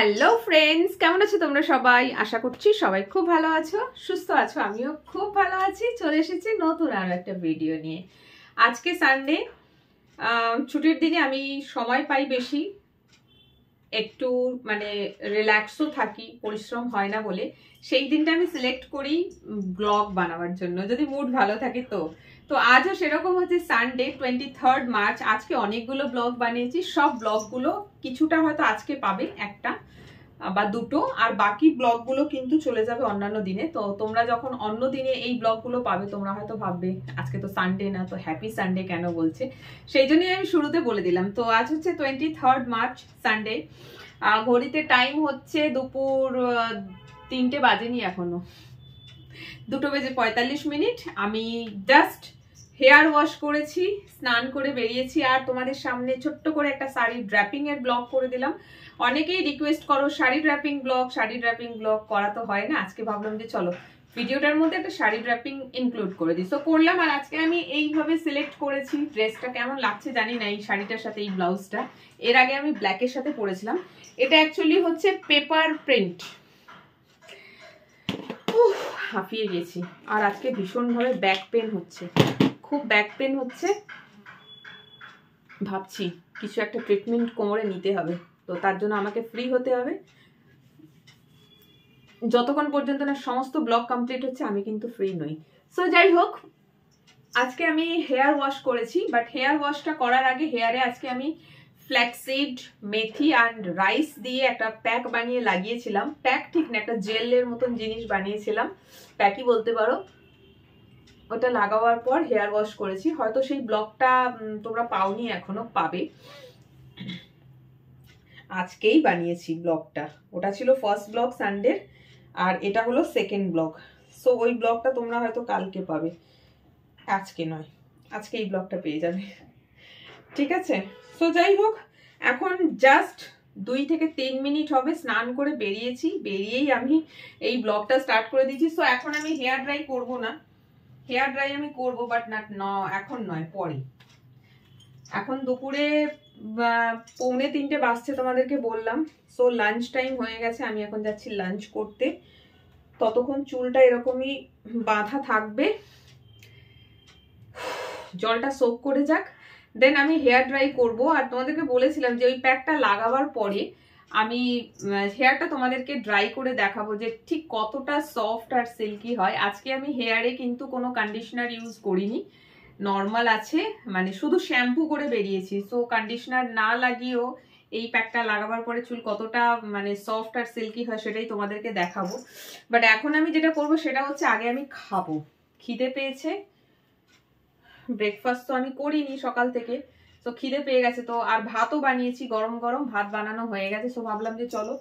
Hello friends, কেমন আছো তোমরা সবাই? আশা করছি সবাই খুব ভালো আছো, সুস্থ আছো। আমিও খুব ভালো আছি। চলে এসেছি নতুন আরো একটা ভিডিও নিয়ে। আজকে সানডে, ছুটির দিনে আমি সময় পাই বেশি, একটু মানে রিল্যাক্সও থাকি, পরিশ্রম হয় না বলে সেই দিনটা আমি সিলেক্ট করি ব্লগ বানাবার জন্য, যদি মুড ভালো থাকে। তো আজও সেরকম হচ্ছে সানডে 23 মার্চ। আজকে অনেকগুলো ব্লগ বানিয়েছি, সব ব্লগগুলো কিছুটা হয়তো আজকে পাবে, একটা বা দুটো, আর বাকি ব্লগগুলো কিন্তু চলে যাবে অন্যান্য দিনে। তো তোমরা যখন অন্য দিনে এই ব্লগগুলো পাবে, তোমরা হয়তো ভাববে আজকে তো সানডে না, তো হ্যাপি সানডে কেন বলছে। সেই জন্যই আমি শুরুতে বলে দিলাম। তো আজ হচ্ছে 23 মার্চ, সানডে। ঘড়িতে টাইম হচ্ছে দুপুর 3টে বাজেনি এখনো, 2:45। আমি জাস্ট হেয়ার ওয়াশ করেছি, স্নান করে বেরিয়েছি, আর তোমাদের সামনে ছোট্ট করে একটা শাড়ি ড্র্যাপিং এর ব্লগ করে দিলাম। অনেকেই রিকোয়েস্ট করো শাড়ি ড্র্যাপিং ব্লগ করা তো হয় না। আজকে ভাবলাম যে চলো ভিডিওটার মধ্যে একটা শাড়ি ড্র্যাপিং ইনক্লুড করে দিই, তো করলাম। আর আজকে আমি এইভাবে সিলেক্ট করেছি। ড্রেসটা কেমন লাগছে জানি না এই শাড়িটার সাথে, এই ব্লাউজটা। এর আগে আমি ব্ল্যাকের সাথে পরেছিলাম। এটা অ্যাকচুয়ালি হচ্ছে পেপার প্রিন্ট। হাঁপিয়ে গেছি, আর আজকে ভীষণভাবে ব্যাক পেন হচ্ছে, খুব ব্যাক পেন হচ্ছে। ভাবছি কিছু একটা ট্রিটমেন্ট কোমরে নিতে হবে, তো তার জন্য আমাকে ফ্রি হতে হবে। যতক্ষণ পর্যন্ত না সমস্ত ব্লগ কমপ্লিট হচ্ছে আমি কিন্তু ফ্রি নই। সো যাই হোক, আজকে আমি হেয়ার ওয়াশ করেছি, বাট হেয়ার ওয়াশটা করার আগে হেয়ারে আজকে আমি ফ্ল্যাক্সিড, মেথি অ্যান্ড রাইস দিয়ে একটা প্যাক বানিয়ে লাগিয়েছিলাম। প্যাক ঠিক না, একটা জেলের মতন জিনিস বানিয়েছিলাম, প্যাকই বলতে পারো। ওটা লাগাবার পর হেয়ার ওয়াশ করেছি। হয়তো সেই ব্লগটা তোমরা পাওনি, এখনো পাবে। আজকেই বানিয়েছি ব্লগটা, ওটা ছিল ফার্স্ট ব্লগ সানডে, আর এটা হলো সেকেন্ড ব্লগ। সো ওই ব্লগটা তোমরা হয়তো কালকে পাবে, আজকে নয়। আজকে এই ব্লগটা পেয়ে যাবে, ঠিক আছে? সো যাই হোক, এখন জাস্ট 2 থেকে 3 মিনিট হবে স্নান করে বেরিয়েছি, বেরিয়েই আমি এই ব্লগটা স্টার্ট করে দিয়েছি। সো এখন আমি হেয়ার ড্রাই করব না, হেয়ার ড্রাই আমি করব, বাট না এখন নয়, পরে। এখন দুপুরে 2:45 বাজছে, তোমাদেরকে বললাম। সো লাঞ্চ টাইম হয়ে গেছে, আমি এখন যাচ্ছি লাঞ্চ করতে। ততক্ষণ চুলটা এরকমই বাঁধা থাকবে, জলটা সোক করে যাক, দেন আমি হেয়ার ড্রাই করব। আর তোমাদেরকে বলেছিলাম যে ওই প্যাকটা লাগাবার পরে আমি হেয়ারটা তোমাদেরকে ড্রাই করে দেখাবো যে ঠিক কতটা সফট আর সিল্কি হয়। আজকে আমি হেয়ারে কিন্তু কোনো কন্ডিশনার ইউজ করিনি, নর্মাল আছে, মানে শুধু শ্যাম্পু করে বেরিয়েছি। সো কন্ডিশনার না লাগিয়েও এই প্যাকটা লাগাবার পরে চুল কতটা মানে সফট আর সিল্কি হয় সেটাই তোমাদেরকে দেখাবো। বাট এখন আমি যেটা করব সেটা হচ্ছে আগে আমি খাবো, খিদে পেয়েছে। ব্রেকফাস্ট তো আমি করিনি সকাল থেকে, তো খিদে পেয়ে গেছে। তো আর ভাতও বানিয়েছি, গরম গরম ভাত বানানো হয়ে গেছে। সো ভাবলাম যে চলো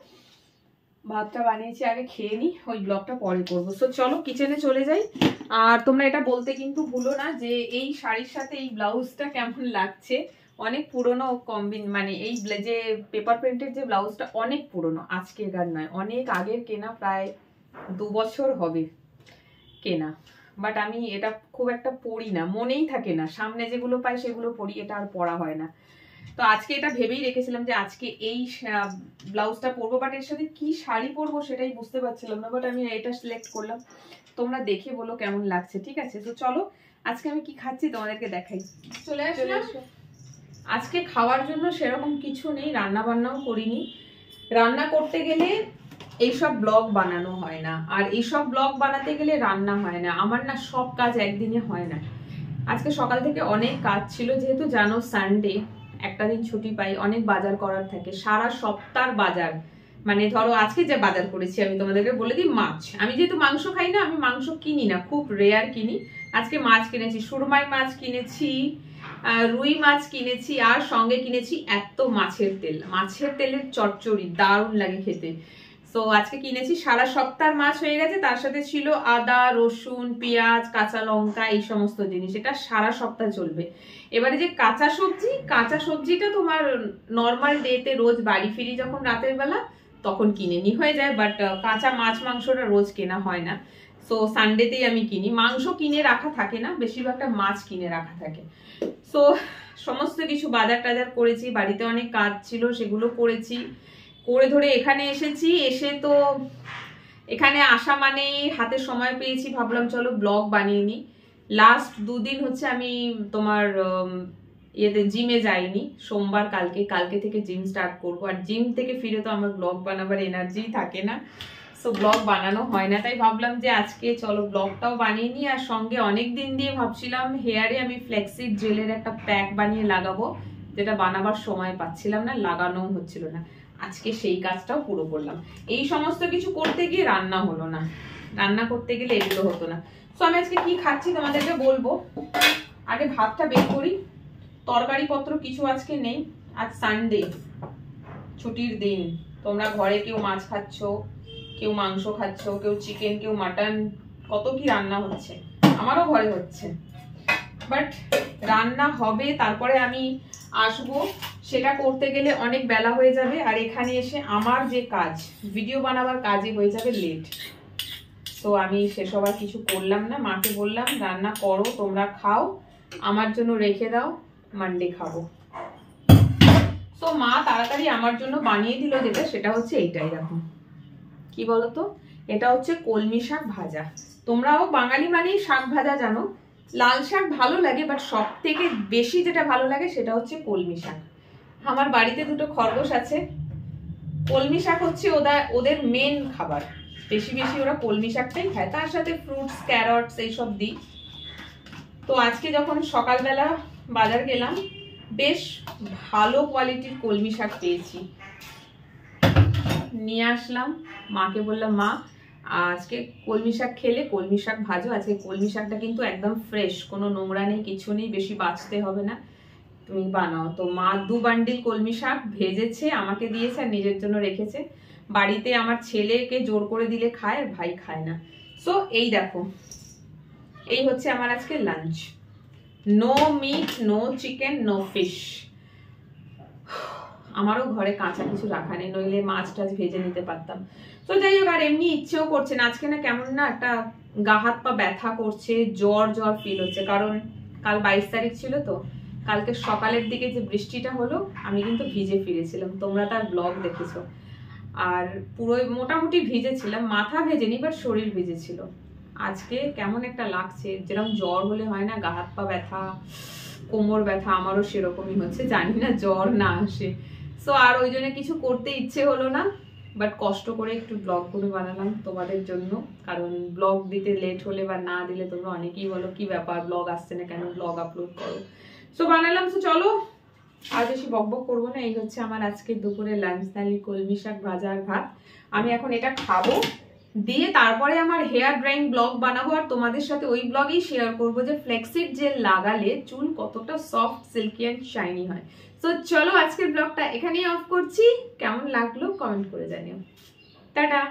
ভাতটা বানিয়েছি আগে খেয়ে নি, ওই ব্লগটা পরে করবো। সো চলো কিচেনে চলে যাই। আর তোমরা এটা বলতে কিন্তু ভুলো না যে এই শাড়ির সাথে এই ব্লাউজটা কেমন লাগছে। অনেক পুরনো মানে এই যে পেপার প্রিন্টের যে ব্লাউজটা অনেক পুরনো, আজকের নয়, অনেক আগের কেনা, প্রায় 2 বছর হবে কেনা। বাট আমি এটা খুব একটা পরি না, মনেই থাকে না, সামনে যেগুলো পাই সেগুলো পরি, এটা আর পরা হয় না। তো আজকে এটা ভেবেই রেখেছিলাম যে আজকে এই ব্লাউজটা পরবো, বাট এর সাথে কি শাড়ি পরবো সেটাই বুঝতে পারছিলাম না। বাট আমি এটা সিলেক্ট করলাম, তোমরা দেখে বলো কেমন লাগছে, ঠিক আছে? তো চলো আজকে আমি কি খাচ্ছি তোমাদেরকে দেখাই। চলে আসলাম। আজকে খাওয়ার জন্য সেরকম কিছু নেই, রান্না বান্নাও করিনি। রান্না করতে গেলে এইসব ব্লগ বানানো হয় না, আর এইসব ব্লগ বানাতে গেলে রান্না হয় না। আমার না সব কাজ একদিনে হয় না। আজকে সকাল থেকে অনেক কাজ ছিল, যেহেতু জানো সানডে একটা দিন ছুটি পাই, অনেক বাজার করার থাকে, সারা সপ্তাহ বাজার। মানে ধরো আজকে যে বাজার করেছি আমি তোমাদেরকে বলে দিই, মাছ। আমি যেহেতু মাংস খাই না, আমি মাংস কিনি না, খুব রেয়ার কিনি। আজকে মাছ কিনেছি, সুরমাই মাছ কিনেছি, রুই মাছ কিনেছি, আর সঙ্গে কিনেছি এত মাছের তেল। মাছের তেলের চচ্চড়ি দারুণ লাগে খেতে। তো আজকে কিনেছি, সারা সপ্তাহ মাছ হয়ে গেছে, তার সাথে ছিল আদা, রসুন, পেঁয়াজ, কাঁচা লঙ্কা, এই সমস্ত জিনিস। এটা সারা সপ্তাহ চলবে। এবারে যে কাঁচা সবজিটা তোমার নর্মাল ডেতে রোজ বাড়ি ফিরি যখন রাতের বেলা তখন কিনে নি, হয়ে যায়। বাট কাঁচা মাছ মাংসটা রোজ কেনা হয় না। সো সানডেতেই আমি কিনি। মাংস কিনে রাখা থাকে না, বেশিরভাগটা মাছ কিনে রাখা থাকে। সো সমস্ত কিছু বাজার টাজার করেছি, বাড়িতে অনেক কাজ ছিল সেগুলো করেছি, করে ধরে এখানে এসেছি, এসে তো এখানে আসা মানে হাতে সময় পেয়েছি, ভাবলাম চলো ব্লগ বানিয়ে নিই। লাস্ট 2 দিন হচ্ছে আমি তোমার ইয়েতে জিমে যাইনি, সোমবার কালকে থেকে জিম স্টার্ট করবো। আর জিম থেকে ফিরে তো আমার ব্লগ বানাবার এনার্জি থাকে না, সো ব্লগ বানানো হয় না। তাই ভাবলাম যে আজকে চলো ব্লগটাও বানিয়ে নিই। আর সঙ্গে অনেক দিন দিয়ে ভাবছিলাম হেয়ারে আমি ফ্লেক্সিড জেলের একটা প্যাক বানিয়ে লাগাবো, যেটা বানাবার সময় পাচ্ছিলাম না, লাগানোও হচ্ছিল না। আজকে সেই কাজটাও পুরো করলাম। এই সমস্ত কিছু করতে গিয়ে রান্না হলো না, রান্না করতে গেলে এগুলো হতো না। সো আমি আজকে কি খাচ্ছি তোমাদেরকে বলবো। আগে ভাতটা বের করি। তরকারি পত্র কিছু আজকে নেই, আজ সানডে, ছুটির দিন। তোমরা ঘরে কেউ মাছ খাচ্ছ, কেউ মাংস খাচ্ছ, কেউ চিকেন, কেউ মাটন, কত কি রান্না হচ্ছে, আমারও ঘরে হচ্ছে। বাট রান্না হবে, তারপরে আমি আসবো, সেটা করতে গেলে অনেক বেলা হয়ে যাবে। আর এখানে এসে আমার যে কাজ, ভিডিও বানাবার কাজে হয়ে যাবে লেট। তো আমি সেসব আর কিছু করলাম না। মাকে বললাম রান্না করো, তোমরা খাও, আমার জন্য রেখে দাও, মানডে খাবো। তো মা তাড়াতাড়ি আমার জন্য বানিয়ে দিল যেটা, সেটা হচ্ছে এইটাই। দেখো কি বলতো, এটা হচ্ছে কলমি শাক ভাজা। তোমরাও বাঙালি মানেই শাক ভাজা জানো। লাল শাক ভালো লাগে, বাট সব থেকে বেশি যেটা ভালো লাগে সেটা হচ্ছে কলমি শাক। আমার বাড়িতে 2টো খরগোশ আছে, কলমি শাক হচ্ছে ওদের মেন খাবার। বেশি বেশি ওরা কলমি শাকটাই খায়, তার সাথে ফ্রুটস, ক্যারটস এইসব দিই। তো আজকে যখন সকালবেলা বাজার গেলাম, বেশ ভালো কোয়ালিটির কলমি শাক পেয়েছি, নিয়ে আসলাম। মাকে বললাম মা আজকে কলমি শাক খেলে কলমি শাক ভাজো। আজকে কলমি শাকটা কিন্তু একদম ফ্রেশ, কোনো নোংরা নেই, কিছু নেই, বেশি বাছতে হবে না, তুমি বানাও। তো মা 2 বান্ডিল কলমি শাক ভেজেছে, আমাকে দিয়েছে আর নিজের জন্য রেখেছে। বাড়িতে আমার ছেলেকে জোর করে দিলে খায়, আর ভাই খায় না। সো এই দেখো, এই হচ্ছে আমার আজকে lunch. No meat, no chicken, no fish. আমারও ঘরে কাঁচা কিছু রাখা নেই, নইলে মাছ টাছ ভেজে নিতে পারতাম। তো যাই হোক, আর এমনি ইচ্ছেও করছে না আজকে, না কেমন না একটা গা হাত পা ব্যথা করছে, জ্বর জ্বর ফিল হচ্ছে। কারণ কাল 22 তারিখ ছিল, তো কালকে সকালের দিকে যে বৃষ্টিটা হলো, আমি কিন্তু ভিজে ফিরেছিলাম, তোমরা তার ব্লগ দেখেছো। আর পুরো মোটামুটি ভিজেছিলাম, মাথা ভেজেনি, বাট শরীর ভিজেছিল। আজকে কেমন একটা লাগছে, যেরকম জ্বর হলে হয় না, গা হাত পা ব্যথা, কোমর ব্যথা, আমারও সেরকমই হচ্ছে। জানি না জ্বর না আসে। সো আর ওই জন্য কিছু করতে ইচ্ছে হলো না, বাট কষ্ট করে একটু ব্লগগুলো বানালাম তোমাদের জন্য। কারণ ব্লগ দিতে লেট হলে বা না দিলে তোমরা অনেকেই বলো কি ব্যাপার, ব্লগ আসছে না কেন, ব্লগ আপলোড করো। সো বানালাম। সো চলো আর বেশি বকবক করবো না। এই হচ্ছে আমার আজকে দুপুরে লাঞ্চ থালি, কলমি শাক ভাজা আর ভাত। আমি এখন এটা খাবো, দিয়ে তারপরে আমার হেয়ার ড্রাইং ব্লগ বানাবো, আর তোমাদের সাথে ওই ব্লগেই শেয়ার করবো যে ফ্লেক্সিড জেল লাগালে চুল কতটা সফট, সিল্কি অ্যান্ড শাইনি হয়। তো চলো আজকের ব্লগটা এখানেই অফ করছি। কেমন লাগলো কমেন্ট করে জানিও। টাটা।